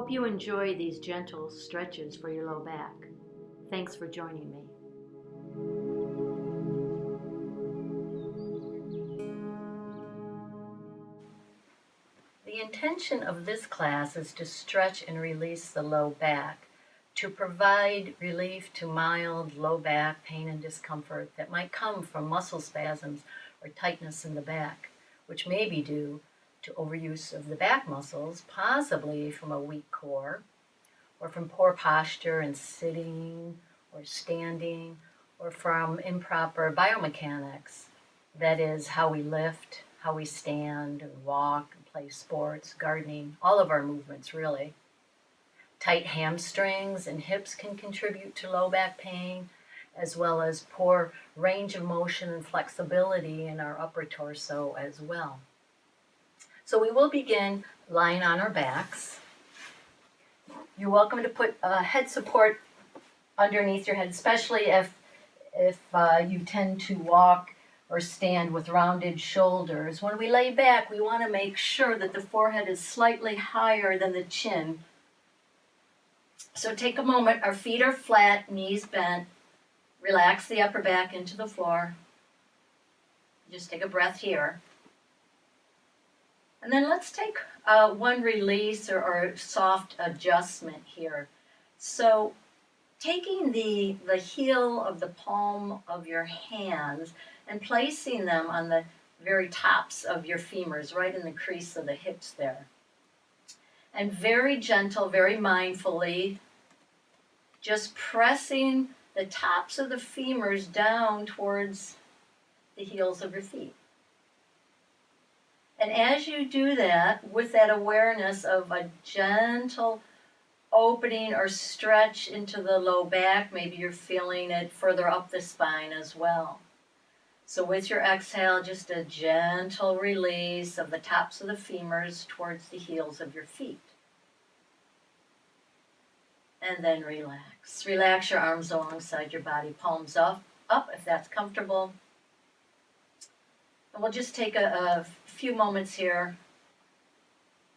Hope you enjoy these gentle stretches for your low back. Thanks for joining me. The intention of this class is to stretch and release the low back, to provide relief to mild low back pain and discomfort that might come from muscle spasms or tightness in the back, which may be due to overuse of the back muscles, possibly from a weak core, or from poor posture and sitting or standing, or from improper biomechanics, that is, how we lift, how we stand and walk and play sports, gardening, all of our movements really. Tight hamstrings and hips can contribute to low back pain, as well as poor range of motion and flexibility in our upper torso as well. So we will begin lying on our backs. You're welcome to put head support underneath your head, especially if you tend to walk or stand with rounded shoulders. When we lay back, we want to make sure that the forehead is slightly higher than the chin. So take a moment, our feet are flat, knees bent. Relax the upper back into the floor. Just take a breath here. And then let's take one release or soft adjustment here. So taking the heel of the palm of your hands and placing them on the very tops of your femurs, right in the crease of the hips there. And very gentle, very mindfully, just pressing the tops of the femurs down towards the heels of your feet. And as you do that, with that awareness of a gentle opening or stretch into the low back, maybe you're feeling it further up the spine as well. So with your exhale, just a gentle release of the tops of the femurs towards the heels of your feet. And then relax. Relax your arms alongside your body, palms up if that's comfortable. And we'll just take a few moments here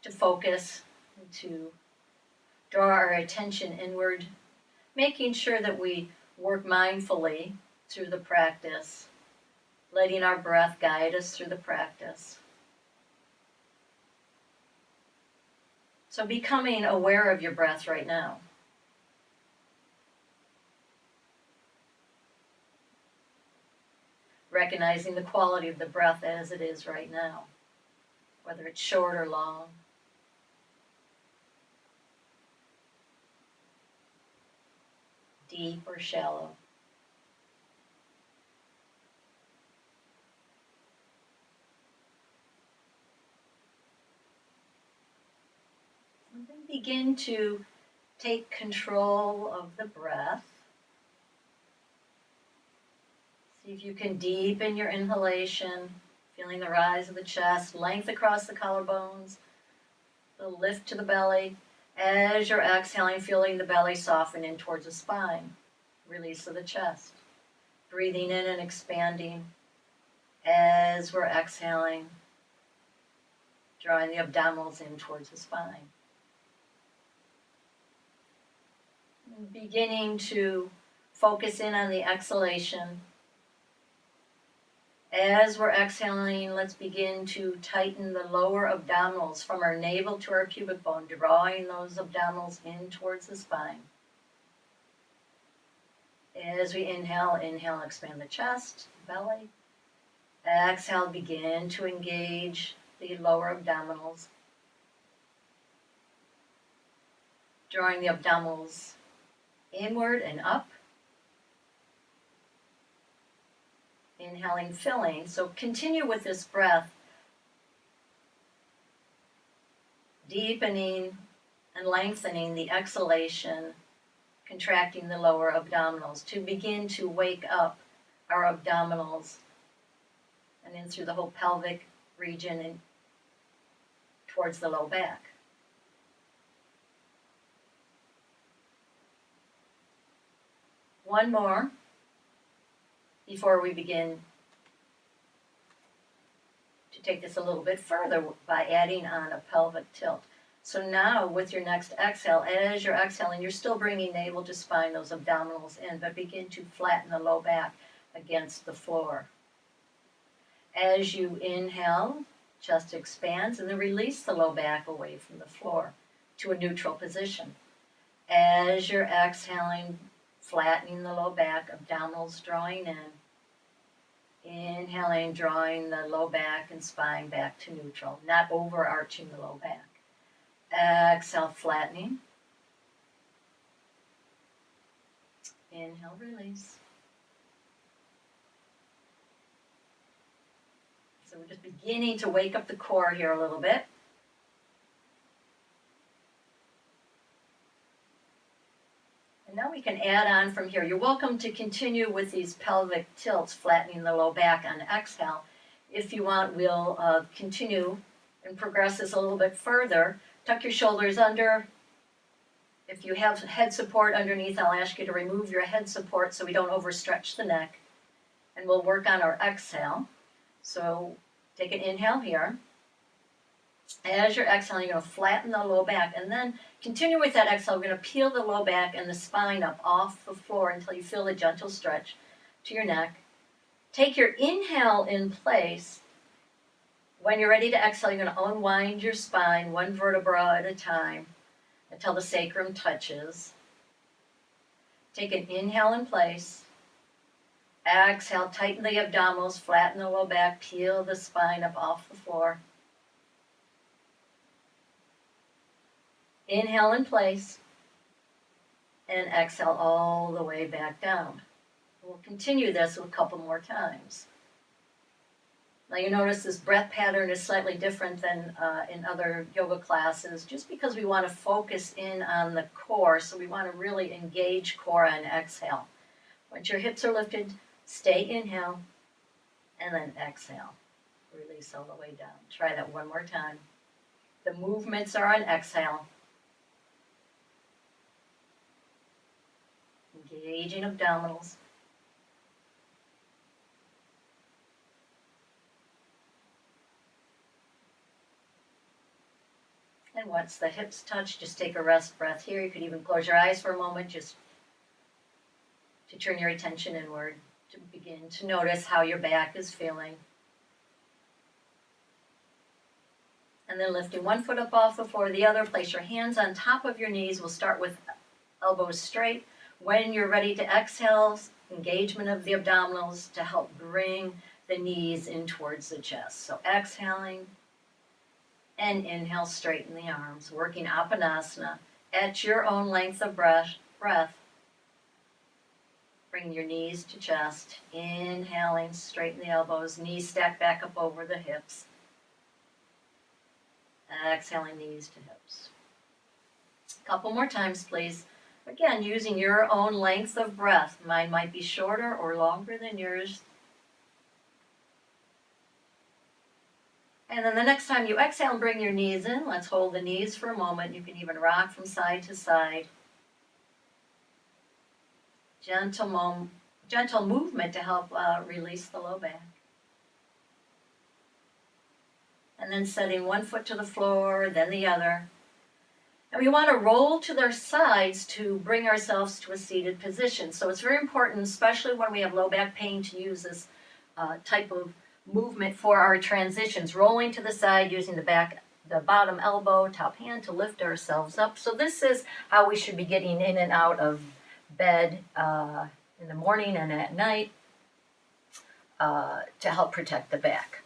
to focus, to draw our attention inward, making sure that we work mindfully through the practice, letting our breath guide us through the practice. So becoming aware of your breath right now. Recognizing the quality of the breath as it is right now, whether it's short or long. Deep or shallow. And then begin to take control of the breath. See if you can deepen your inhalation, feeling the rise of the chest, length across the collarbones, the lift to the belly. As you're exhaling, feeling the belly soften in towards the spine, release of the chest. Breathing in and expanding as we're exhaling, drawing the abdominals in towards the spine. Beginning to focus in on the exhalation. As we're exhaling, let's begin to tighten the lower abdominals from our navel to our pubic bone, drawing those abdominals in towards the spine. As we inhale, expand the chest, belly. Exhale, begin to engage the lower abdominals, drawing the abdominals inward and up. Inhaling, filling. So continue with this breath, deepening and lengthening the exhalation, contracting the lower abdominals to begin to wake up our abdominals and in through the whole pelvic region and towards the low back. One more before we begin to take this a little bit further by adding on a pelvic tilt. So now with your next exhale, as you're exhaling, you're still bringing navel to spine, those abdominals in, but begin to flatten the low back against the floor. As you inhale, chest expands, and then release the low back away from the floor to a neutral position. As you're exhaling, flattening the low back, abdominals drawing in. Inhaling, drawing the low back and spine back to neutral, not overarching the low back. Exhale, flattening. Inhale, release. So we're just beginning to wake up the core here a little bit. And now we can add on from here. You're welcome to continue with these pelvic tilts, flattening the low back on exhale. If you want, we'll continue and progress this a little bit further. Tuck your shoulders under. If you have head support underneath, I'll ask you to remove your head support so we don't overstretch the neck. And we'll work on our exhale. So take an inhale here. As you're exhaling, you're going to flatten the low back, and then continue with that exhale. We're going to peel the low back and the spine up off the floor until you feel a gentle stretch to your neck. Take your inhale in place. When you're ready to exhale, you're going to unwind your spine one vertebra at a time until the sacrum touches. Take an inhale in place. Exhale, tighten the abdominals, flatten the low back, peel the spine up off the floor. Inhale in place, and exhale all the way back down. We'll continue this a couple more times. Now you notice this breath pattern is slightly different than in other yoga classes, just because we want to focus in on the core, so we want to really engage core on exhale. Once your hips are lifted, stay inhale, and then exhale. Release all the way down. Try that one more time. The movements are on exhale. Engaging abdominals. And once the hips touch, just take a rest breath here. You could even close your eyes for a moment just to turn your attention inward, to begin to notice how your back is feeling. And then lifting one foot up off the floor, the other, place your hands on top of your knees. We'll start with elbows straight. When you're ready to exhale, engagement of the abdominals to help bring the knees in towards the chest. So exhaling and inhale, straighten the arms, working Apanasana at your own length of breath. Bring your knees to chest, inhaling, straighten the elbows, knees stack back up over the hips. Exhaling, knees to hips. A couple more times, please. Again, using your own length of breath. Mine might be shorter or longer than yours. And then the next time you exhale, bring your knees in. Let's hold the knees for a moment. You can even rock from side to side. Gentle movement to help release the low back. And then setting one foot to the floor, then the other. And we want to roll to their sides to bring ourselves to a seated position. So it's very important, especially when we have low back pain, to use this type of movement for our transitions. Rolling to the side, using the bottom elbow, top hand to lift ourselves up. So this is how we should be getting in and out of bed in the morning and at night to help protect the back.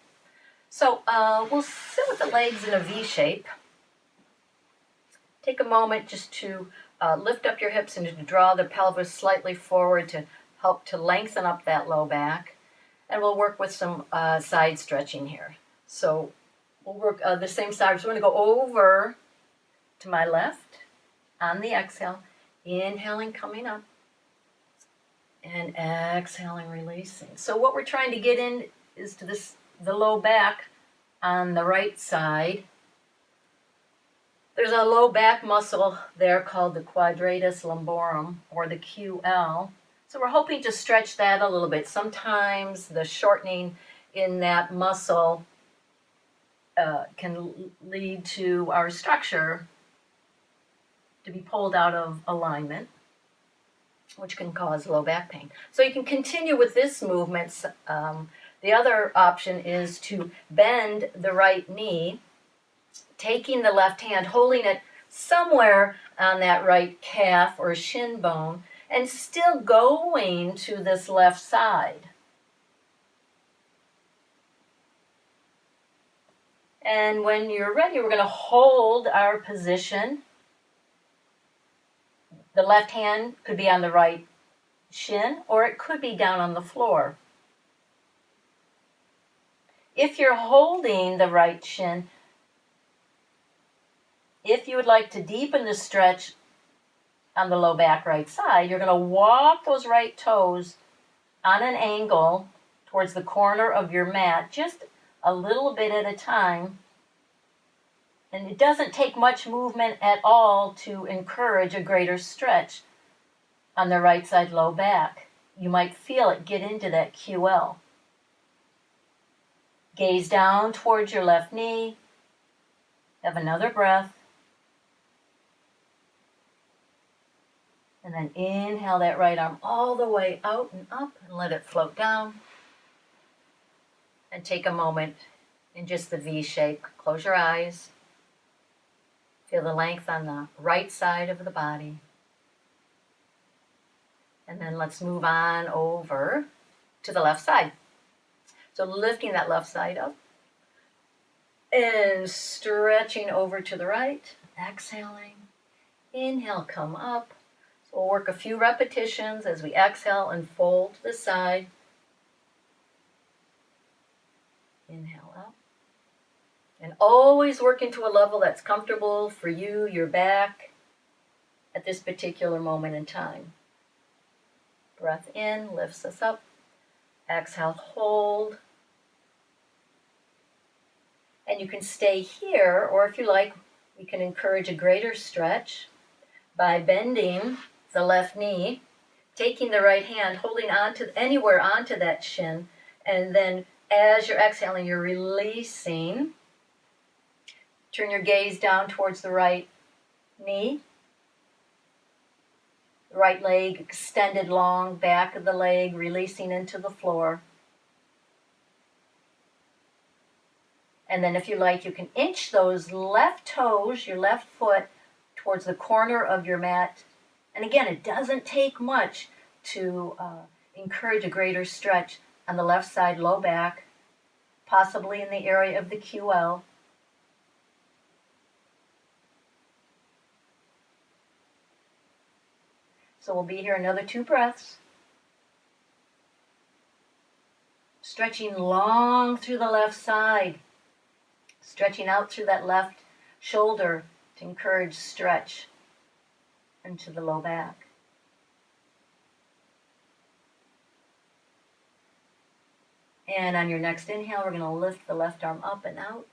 So we'll sit with the legs in a V shape. Take a moment just to lift up your hips and to draw the pelvis slightly forward to help to lengthen up that low back. And we'll work with some side stretching here. So we'll work the same side. So we're going to go over to my left on the exhale. Inhaling, coming up. And exhaling, releasing. So what we're trying to get in is to the low back on the right side. There's a low back muscle there called the quadratus lumborum, or the QL. So we're hoping to stretch that a little bit. Sometimes the shortening in that muscle can lead to our structure to be pulled out of alignment, which can cause low back pain. So you can continue with this movement. The other option is to bend the right knee, taking the left hand, holding it somewhere on that right calf or shin bone, and still going to this left side. And when you're ready, we're going to hold our position. The left hand could be on the right shin, or it could be down on the floor. If you're holding the right shin, if you would like to deepen the stretch on the low back right side, you're going to walk those right toes on an angle towards the corner of your mat, just a little bit at a time. And it doesn't take much movement at all to encourage a greater stretch on the right side low back. You might feel it get into that QL. Gaze down towards your left knee. Have another breath. And then inhale that right arm all the way out and up and let it float down. And take a moment in just the V shape. Close your eyes. Feel the length on the right side of the body. And then let's move on over to the left side. So lifting that left side up and stretching over to the right. Exhaling. Inhale, come up. So we'll work a few repetitions as we exhale and fold to the side. Inhale up. And always work into a level that's comfortable for you, your back, at this particular moment in time. Breath in, lifts us up. Exhale, hold. And you can stay here, or if you like, we can encourage a greater stretch by bending the left knee, taking the right hand, holding onto anywhere onto that shin, and then as you're exhaling, you're releasing. Turn your gaze down towards the right knee. The right leg extended long, back of the leg, releasing into the floor. And then if you like, you can inch those left toes, your left foot, towards the corner of your mat. And again, it doesn't take much to encourage a greater stretch on the left side, low back, possibly in the area of the QL. So we'll be here another 2 breaths. Stretching long through the left side. Stretching out through that left shoulder to encourage stretch into the low back. And on your next inhale, we're going to lift the left arm up and out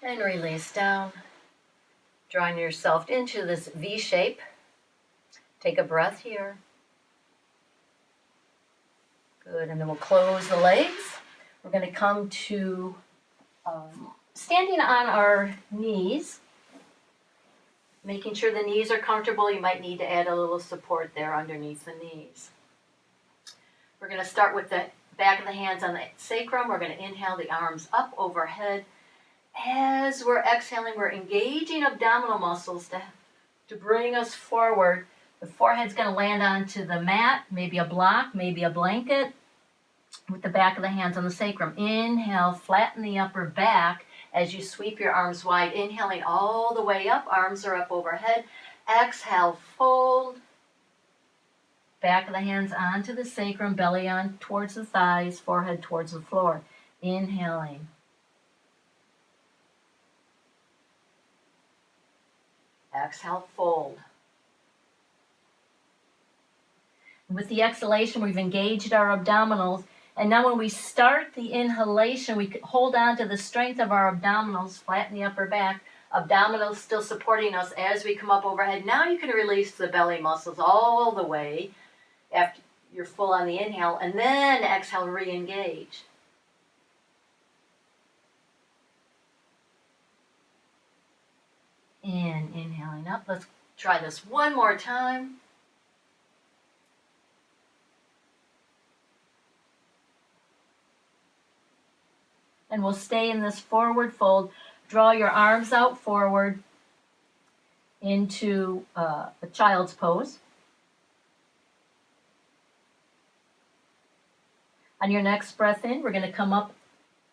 and release down. Drawing yourself into this V shape. Take a breath here. Good, and then we'll close the legs. We're going to come to standing on our knees, making sure the knees are comfortable. You might need to add a little support there underneath the knees. We're going to start with the back of the hands on the sacrum. We're going to inhale the arms up overhead. As we're exhaling, we're engaging abdominal muscles to bring us forward. The forehead's going to land onto the mat, maybe a block, maybe a blanket, with the back of the hands on the sacrum. Inhale, flatten the upper back as you sweep your arms wide. Inhaling all the way up, arms are up overhead. Exhale, fold. Back of the hands onto the sacrum, belly on towards the thighs, forehead towards the floor. Inhaling. Exhale, fold. With the exhalation, we've engaged our abdominals. And now when we start the inhalation, we hold on to the strength of our abdominals, flatten the upper back, abdominals still supporting us as we come up overhead. Now you can release the belly muscles all the way after you're full on the inhale, and then exhale, re-engage. And inhaling up. Let's try this one more time. And we'll stay in this forward fold. Draw your arms out forward into a child's pose. On your next breath in, we're going to come up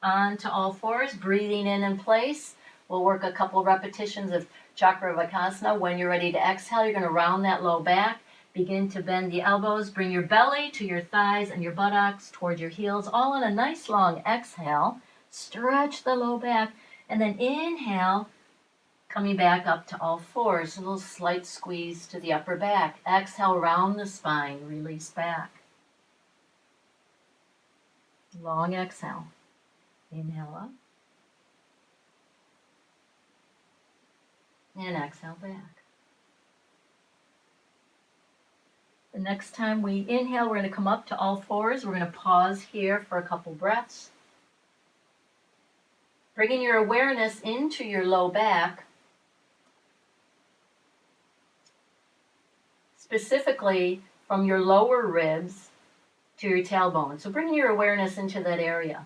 onto all fours, breathing in place. We'll work a couple repetitions of Chakravakasana. When you're ready to exhale, you're going to round that low back. Begin to bend the elbows. Bring your belly to your thighs and your buttocks toward your heels, all in a nice long exhale. Stretch the low back. And then inhale, coming back up to all fours. A little slight squeeze to the upper back. Exhale, round the spine. Release back. Long exhale. Inhale up. And exhale back. The next time we inhale, we're going to come up to all fours. We're going to pause here for a couple breaths. Bringing your awareness into your low back, specifically from your lower ribs to your tailbone. So bringing your awareness into that area.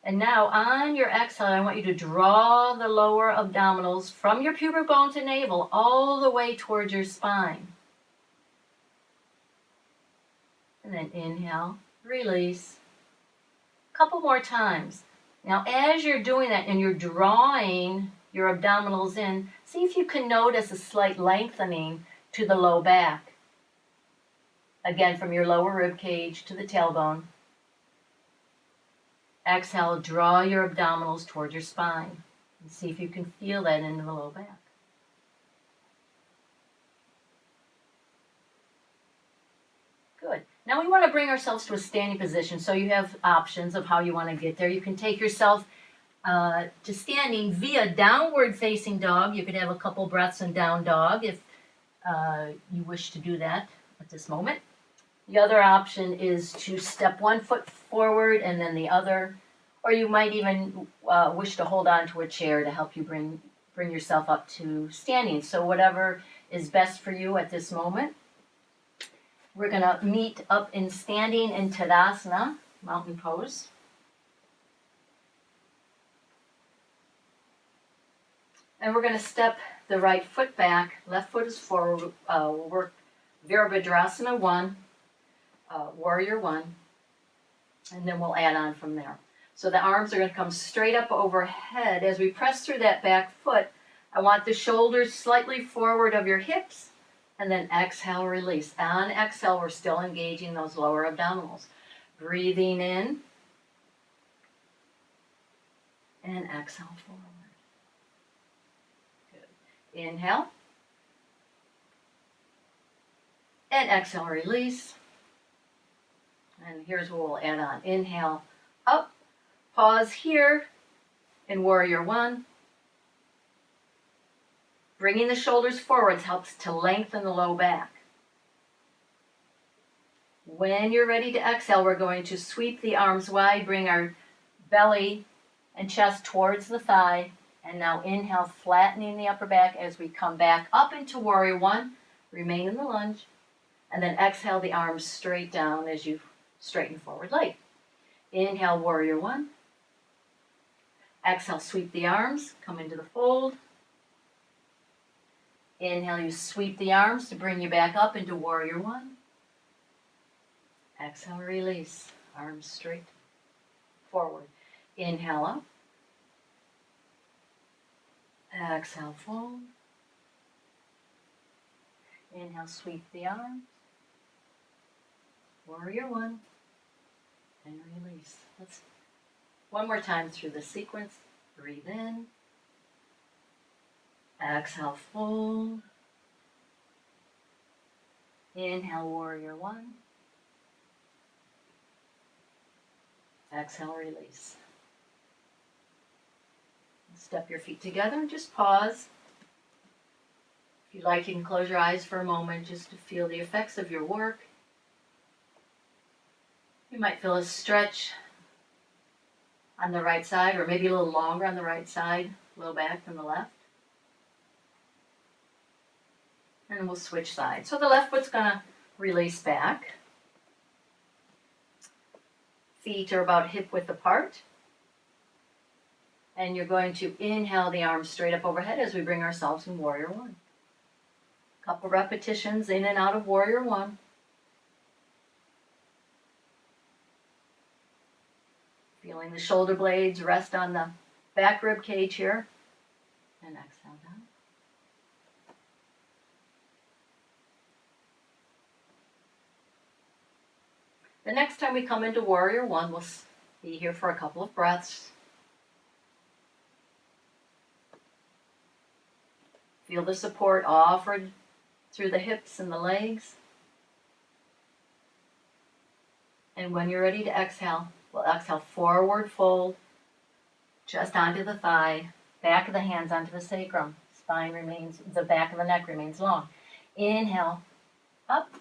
And now on your exhale, I want you to draw the lower abdominals from your pubic bone to navel all the way towards your spine. And then inhale, release. A couple more times. Now as you're doing that and you're drawing your abdominals in, see if you can notice a slight lengthening to the low back. Again, from your lower rib cage to the tailbone. Exhale, draw your abdominals toward your spine. And see if you can feel that into the low back. Good. Now we want to bring ourselves to a standing position. So you have options of how you want to get there. You can take yourself to standing via downward facing dog. You could have a couple breaths in down dog if you wish to do that at this moment. The other option is to step one foot forward and then the other, or you might even wish to hold on to a chair to help you bring yourself up to standing. So whatever is best for you at this moment. We're going to meet up in standing in Tadasana, mountain pose. And we're going to step the right foot back, left foot is forward. We'll work Virabhadrasana 1, Warrior 1, and then we'll add on from there. So the arms are going to come straight up overhead. As we press through that back foot, I want the shoulders slightly forward of your hips, and then exhale, release. On exhale, we're still engaging those lower abdominals. Breathing in, and exhale forward. Good. Inhale, and exhale, release. And here's what we'll add on. Inhale, up. Pause here in Warrior 1. Bringing the shoulders forwards helps to lengthen the low back. When you're ready to exhale, we're going to sweep the arms wide, bring our belly and chest towards the thigh, and now inhale, flattening the upper back as we come back up into Warrior 1. Remain in the lunge, and then exhale the arms straight down as you straighten forward leg. Inhale, Warrior 1. Exhale, sweep the arms, come into the fold. Inhale, you sweep the arms to bring you back up into Warrior 1. Exhale, release, arms straight forward. Inhale up. Exhale, fold. Inhale, sweep the arms. Warrior 1. And release. Let's one more time through the sequence. Breathe in. Exhale, fold. Inhale, Warrior 1. Exhale, release. Step your feet together and just pause. If you like, you can close your eyes for a moment just to feel the effects of your work. You might feel a stretch on the right side, or maybe a little longer on the right side, low back than the left. And we'll switch sides. So the left foot's going to release back. Feet are about hip width apart. And you're going to inhale the arms straight up overhead as we bring ourselves in Warrior One. Couple repetitions in and out of Warrior One. Feeling the shoulder blades rest on the back rib cage here. And exhale down. The next time we come into Warrior One, we'll be here for a couple of breaths. Feel the support offered through the hips and the legs. And when you're ready to exhale, we'll exhale forward fold, just onto the thigh, back of the hands onto the sacrum. Spine remains, the back of the neck remains long. Inhale, up.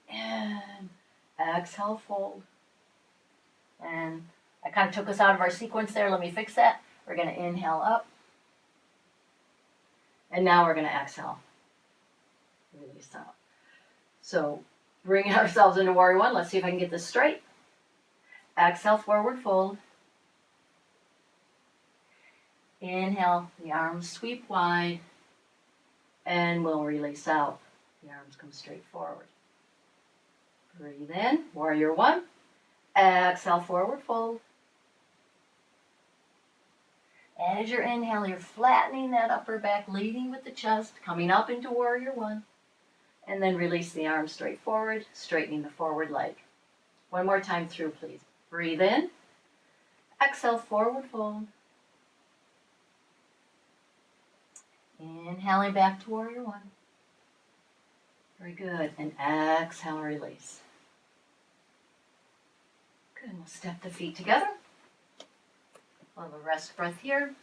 And exhale, fold. And I kind of took us out of our sequence there. Let me fix that. We're going to inhale up. And now we're going to exhale. Release out. So bringing ourselves into Warrior One. Let's see if I can get this straight. Exhale, forward fold. Inhale, the arms sweep wide. And we'll release out. The arms come straight forward. Breathe in, Warrior One. Exhale, forward fold. As you're inhaling, you're flattening that upper back, leading with the chest, coming up into Warrior One. And then release the arms straight forward, straightening the forward leg. One more time through, please. Breathe in. Exhale, forward fold. Inhaling back to Warrior One. Very good. And exhale, release. Good. And we'll step the feet together. We'll have a rest breath here.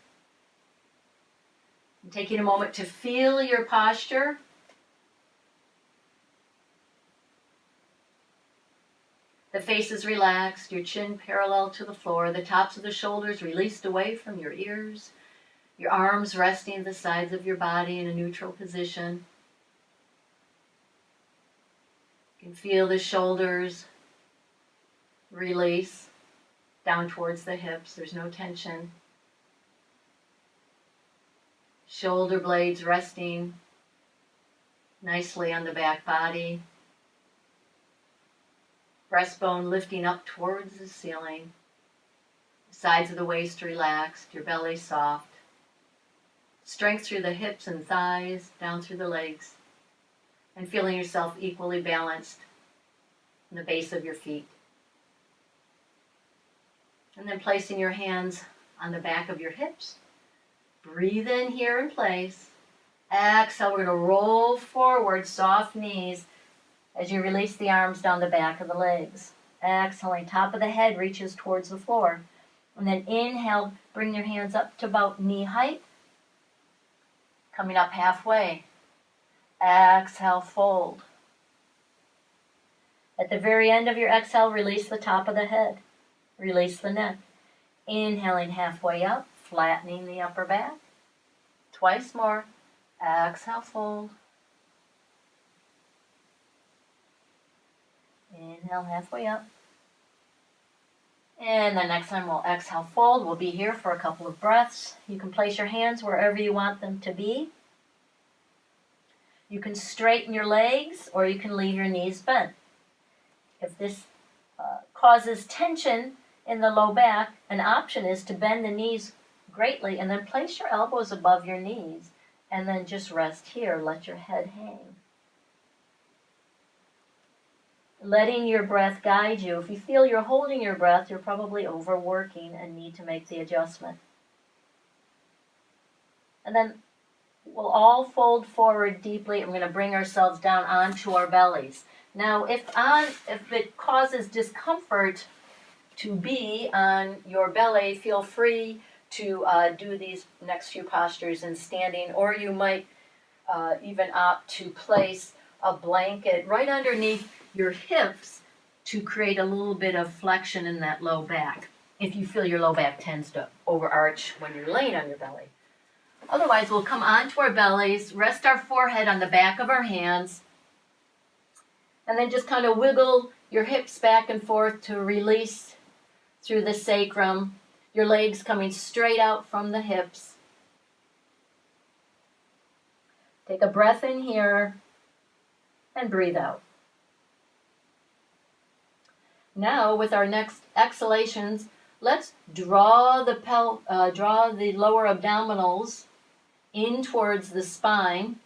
And taking a moment to feel your posture. The face is relaxed, your chin parallel to the floor, the tops of the shoulders released away from your ears, your arms resting at the sides of your body in a neutral position. You can feel the shoulders release down towards the hips. There's no tension. Shoulder blades resting nicely on the back body. Breastbone lifting up towards the ceiling. The sides of the waist relaxed, your belly soft. Strength through the hips and thighs, down through the legs. And feeling yourself equally balanced in the base of your feet. And then placing your hands on the back of your hips. Breathe in here in place. Exhale, we're going to roll forward, soft knees, as you release the arms down the back of the legs. Exhaling, top of the head reaches towards the floor. And then inhale, bring your hands up to about knee height. Coming up halfway. Exhale, fold. At the very end of your exhale, release the top of the head. Release the neck. Inhaling halfway up, flattening the upper back. Twice more. Exhale, fold. Inhale halfway up. And the next time we'll exhale, fold. We'll be here for a couple of breaths. You can place your hands wherever you want them to be. You can straighten your legs or you can leave your knees bent. If this causes tension in the low back, an option is to bend the knees greatly and then place your elbows above your knees and then just rest here. Let your head hang. Letting your breath guide you. If you feel you're holding your breath, you're probably overworking and need to make the adjustment. And then we'll all fold forward deeply and we're going to bring ourselves down onto our bellies. Now, if it causes discomfort to be on your belly, feel free to do these next few postures in standing, or you might even opt to place a blanket right underneath your hips to create a little bit of flexion in that low back, if you feel your low back tends to overarch when you're laying on your belly. Otherwise, we'll come onto our bellies, rest our forehead on the back of our hands, and then just kind of wiggle your hips back and forth to release through the sacrum, your legs coming straight out from the hips. Take a breath in here and breathe out. Now, with our next exhalations, let's draw the lower abdominals in towards the spine.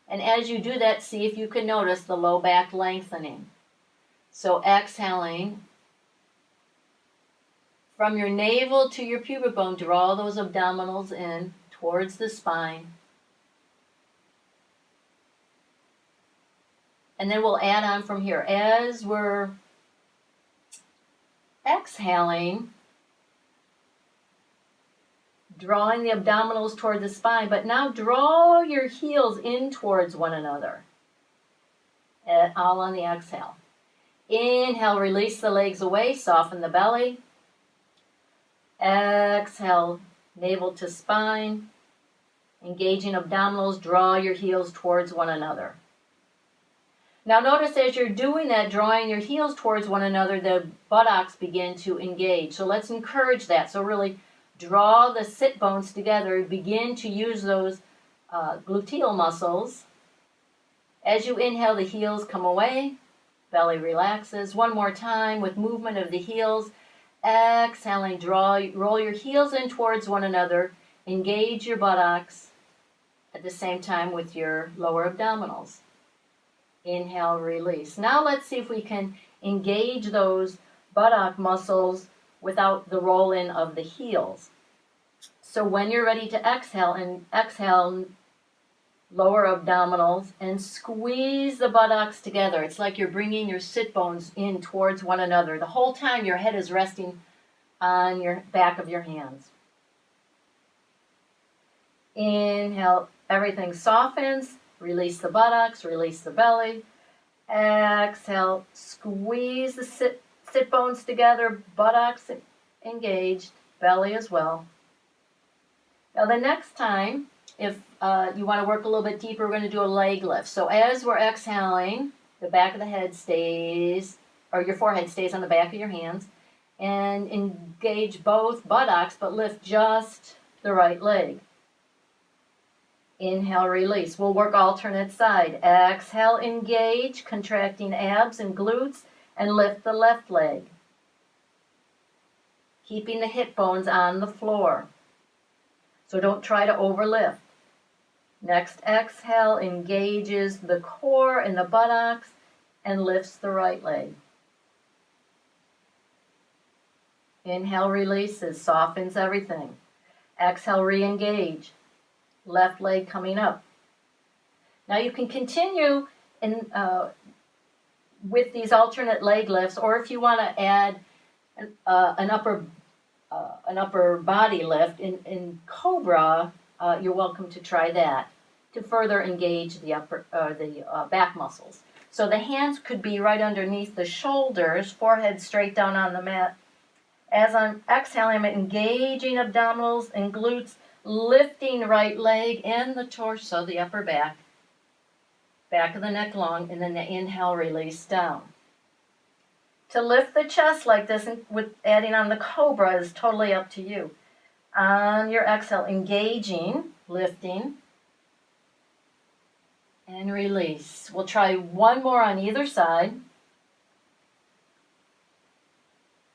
And as you do that, see if you can notice the low back lengthening. So exhaling from your navel to your pubic bone, draw those abdominals in towards the spine. And then we'll add on from here. As we're exhaling, drawing the abdominals toward the spine, but now draw your heels in towards one another. All on the exhale. Inhale, release the legs away, soften the belly. Exhale, navel to spine. Engaging abdominals, draw your heels towards one another. Now notice as you're doing that, drawing your heels towards one another, the buttocks begin to engage. So let's encourage that. So really draw the sit bones together. Begin to use those gluteal muscles. As you inhale, the heels come away. Belly relaxes. One more time with movement of the heels. Exhaling, roll your heels in towards one another. Engage your buttocks at the same time with your lower abdominals. Inhale, release. Now let's see if we can engage those buttock muscles without the roll in of the heels. So when you're ready to exhale, lower abdominals and squeeze the buttocks together. It's like you're bringing your sit bones in towards one another. The whole time your head is resting on your back of your hands. Inhale, everything softens. Release the buttocks, release the belly. Exhale, squeeze the sit bones together, buttocks engaged, belly as well. Now the next time, if you want to work a little bit deeper, we're going to do a leg lift. So as we're exhaling, the back of the head stays, or your forehead stays on the back of your hands, and engage both buttocks, but lift just the right leg. Inhale, release. We'll work alternate side. Exhale, engage, contracting abs and glutes, and lift the left leg. Keeping the hip bones on the floor. So don't try to overlift. Next exhale, engages the core and the buttocks, and lifts the right leg. Inhale, releases, softens everything. Exhale, re-engage. Left leg coming up. Now you can continue with these alternate leg lifts, or if you want to add an upper body lift in Cobra, you're welcome to try that to further engage the back muscles. So the hands could be right underneath the shoulders, forehead straight down on the mat. As I'm exhaling, I'm engaging abdominals and glutes, lifting right leg and the torso, the upper back of the neck long, and then the inhale, release down. To lift the chest like this, with adding on the Cobra, is totally up to you. On your exhale, engaging, lifting, and release. We'll try one more on either side.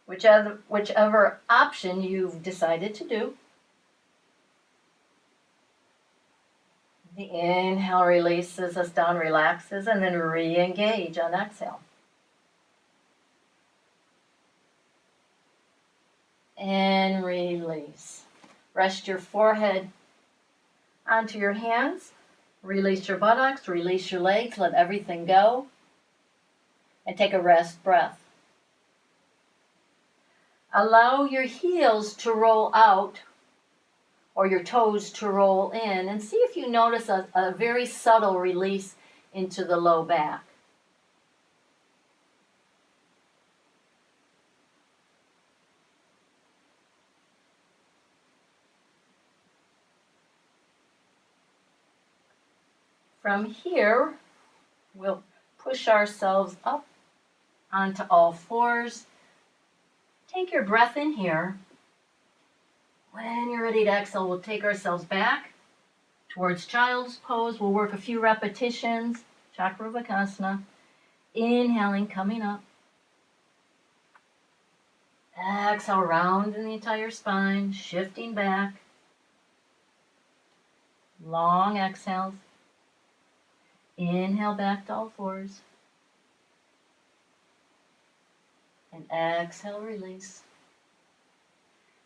Whichever option you've decided to do. The inhale releases us down, relaxes, and then re-engage on exhale. And release. Rest your forehead onto your hands. Release your buttocks, release your legs, let everything go. And take a rest breath. Allow your heels to roll out, or your toes to roll in, and see if you notice a very subtle release into the low back. From here, we'll push ourselves up onto all fours. Take your breath in here. When you're ready to exhale, we'll take ourselves back towards child's pose. We'll work a few repetitions, Chakruvakasana. Inhaling, coming up. Exhale, rounding the entire spine, shifting back. Long exhales. Inhale back to all fours. And exhale, release.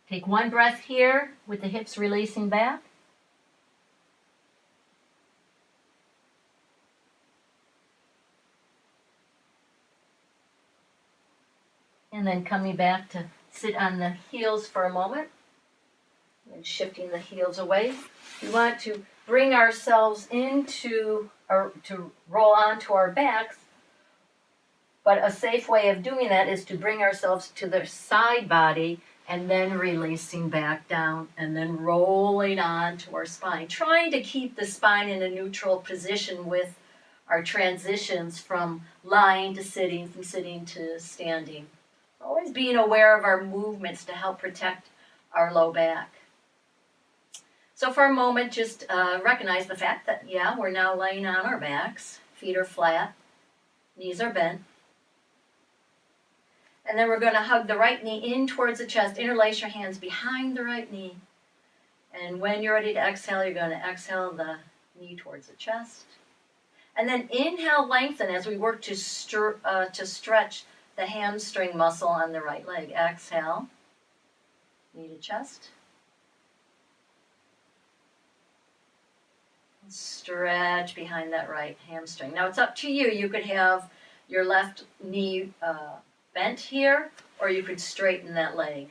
Take one breath here with the hips releasing back. And then coming back to sit on the heels for a moment. And shifting the heels away. We want to bring ourselves into, or to roll onto our backs. But a safe way of doing that is to bring ourselves to the side body and then releasing back down and then rolling onto our spine. Trying to keep the spine in a neutral position with our transitions from lying to sitting, from sitting to standing. Always being aware of our movements to help protect our low back. So for a moment, just recognize the fact that, yeah, we're now laying on our backs. Feet are flat, knees are bent. And then we're going to hug the right knee in towards the chest. Interlace your hands behind the right knee. And when you're ready to exhale, you're going to exhale the knee towards the chest. And then inhale, lengthen as we work to stretch the hamstring muscle on the right leg. Exhale, knee to chest. Stretch behind that right hamstring. Now it's up to you. You could have your left knee bent here, or you could straighten that leg.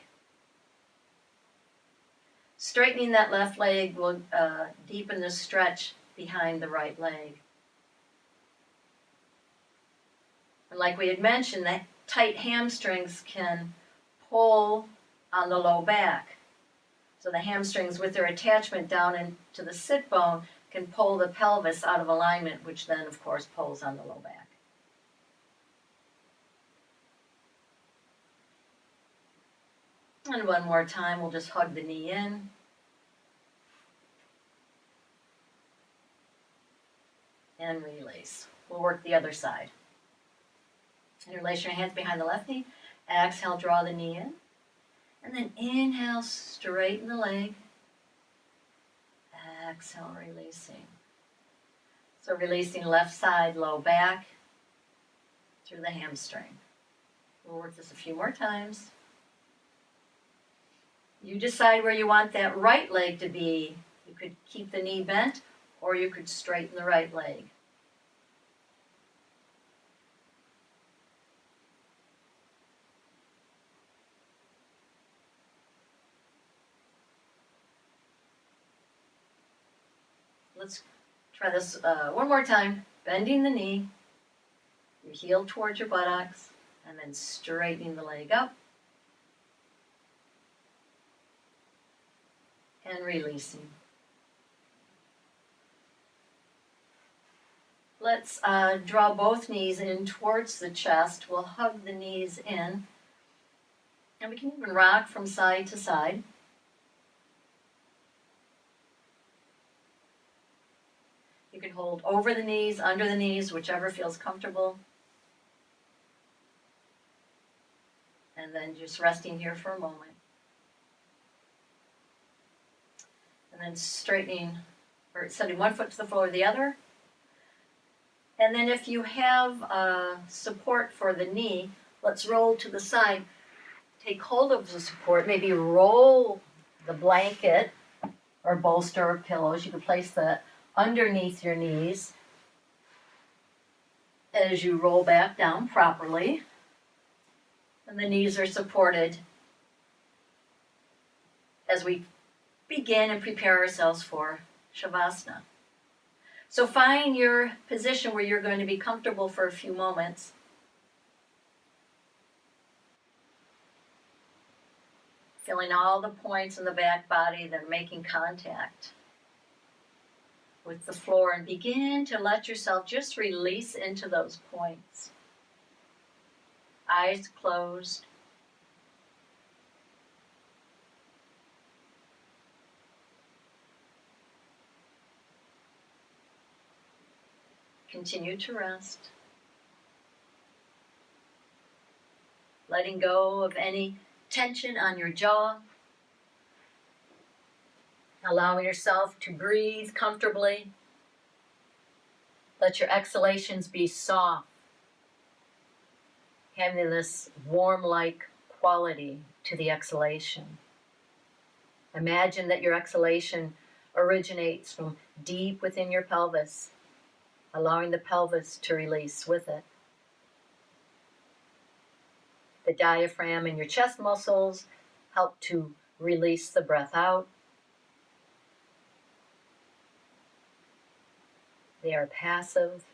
Straightening that left leg will deepen the stretch behind the right leg. And like we had mentioned, the tight hamstrings can pull on the low back. So the hamstrings, with their attachment down into the sit bone, can pull the pelvis out of alignment, which then, of course, pulls on the low back. And one more time, we'll just hug the knee in. And release. We'll work the other side. Interlace your hands behind the left knee. Exhale, draw the knee in. And then inhale, straighten the leg. Exhale, releasing. So releasing left side, low back, through the hamstring. We'll work this a few more times. You decide where you want that right leg to be. You could keep the knee bent, or you could straighten the right leg. Let's try this one more time. Bending the knee, your heel towards your buttocks, and then straightening the leg up. And releasing. Let's draw both knees in towards the chest. We'll hug the knees in. And we can even rock from side to side. You can hold over the knees, under the knees, whichever feels comfortable. And then just resting here for a moment. And then straightening, or setting one foot to the floor or the other. And then if you have support for the knee, let's roll to the side. Take hold of the support, maybe roll the blanket or bolster or pillows. You can place that underneath your knees as you roll back down properly. And the knees are supported as we begin and prepare ourselves for Shavasana. So find your position where you're going to be comfortable for a few moments. Feeling all the points in the back body that are making contact. with the floor and begin to let yourself just release into those points. Eyes closed. Continue to rest. Letting go of any tension on your jaw. Allowing yourself to breathe comfortably. Let your exhalations be soft, having this warm-like quality to the exhalation. Imagine that your exhalation originates from deep within your pelvis, allowing the pelvis to release with it. The diaphragm and your chest muscles help to release the breath out. They are passive.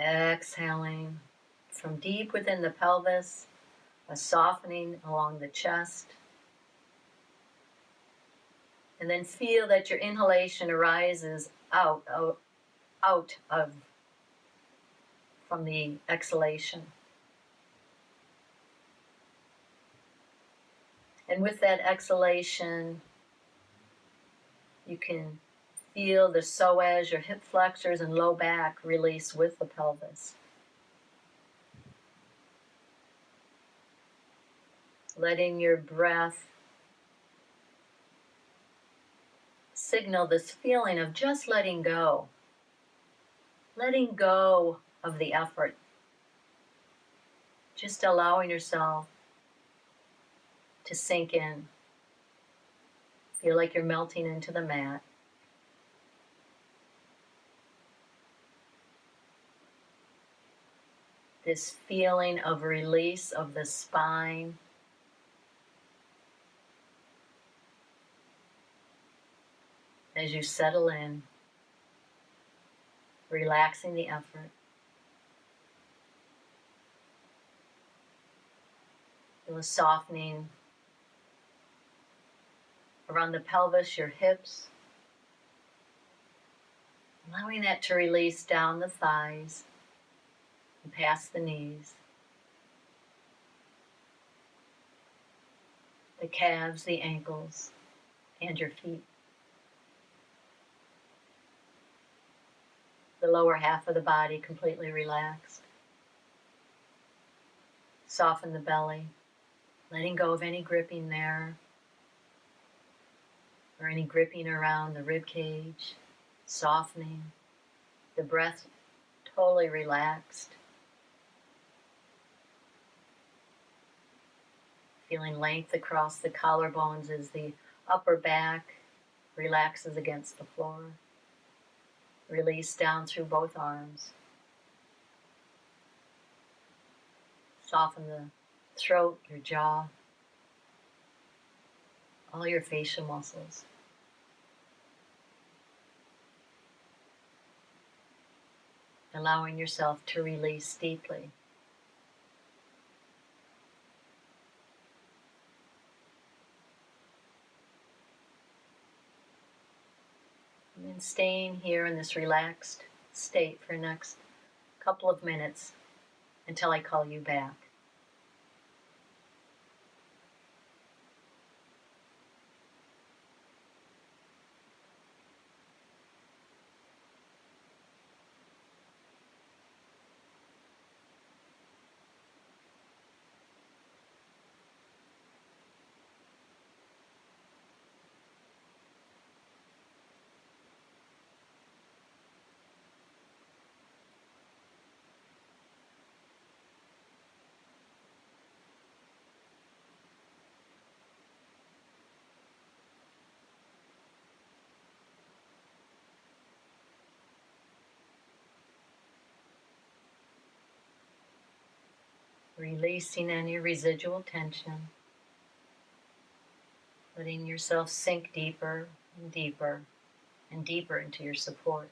Exhaling from deep within the pelvis, a softening along the chest. And then feel that your inhalation arises out of from the exhalation. And with that exhalation, you can feel the psoas, your hip flexors and low back release with the pelvis. Letting your breath signal this feeling of just letting go. Letting go of the effort. Just allowing yourself to sink in. Feel like you're melting into the mat. This feeling of release of the spine. As you settle in, relaxing the effort. Feel a softening around the pelvis, your hips. Allowing that to release down the thighs and past the knees. The calves, the ankles, and your feet. The lower half of the body completely relaxed. Soften the belly, letting go of any gripping there, or any gripping around the rib cage, softening. The breath totally relaxed. Feeling length across the collarbones as the upper back relaxes against the floor. Release down through both arms. Soften the throat, your jaw, all your facial muscles. Allowing yourself to release deeply. And then staying here in this relaxed state for the next couple of minutes until I call you back. Releasing any residual tension. Letting yourself sink deeper and deeper and deeper into your support.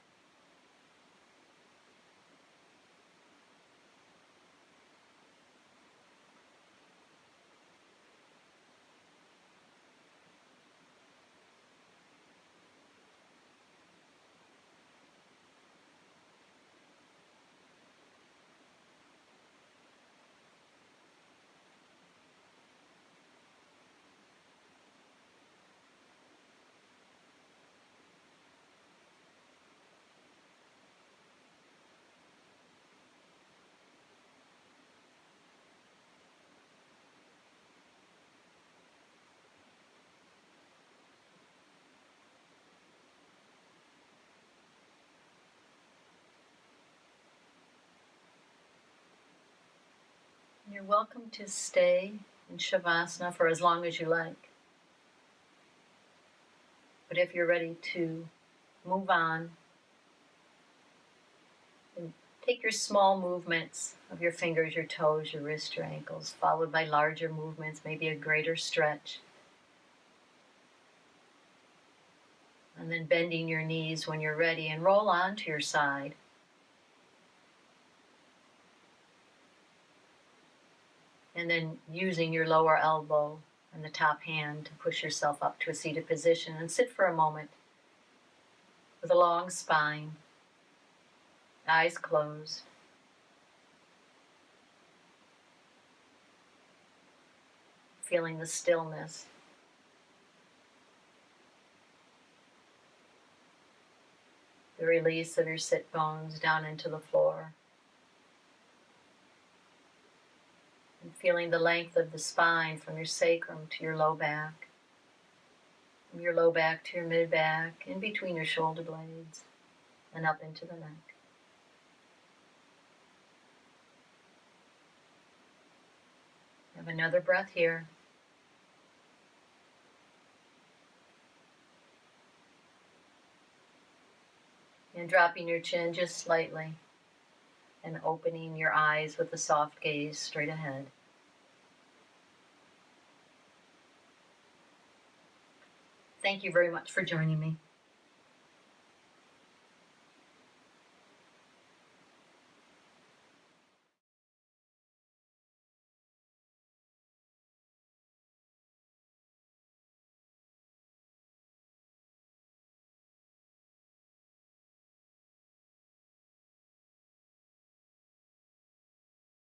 You're welcome to stay in Shavasana for as long as you like. But if you're ready to move on, and take your small movements of your fingers, your toes, your wrists, your ankles, followed by larger movements, maybe a greater stretch. And then bending your knees when you're ready, and roll onto your side. And then using your lower elbow and the top hand to push yourself up to a seated position, and sit for a moment with a long spine, eyes closed. Feeling the stillness. The release of your sit bones down into the floor. And feeling the length of the spine from your sacrum to your low back. From your low back to your mid back, in between your shoulder blades, and up into the neck. Have another breath here. And dropping your chin just slightly, and opening your eyes with a soft gaze straight ahead. Thank you very much for joining me.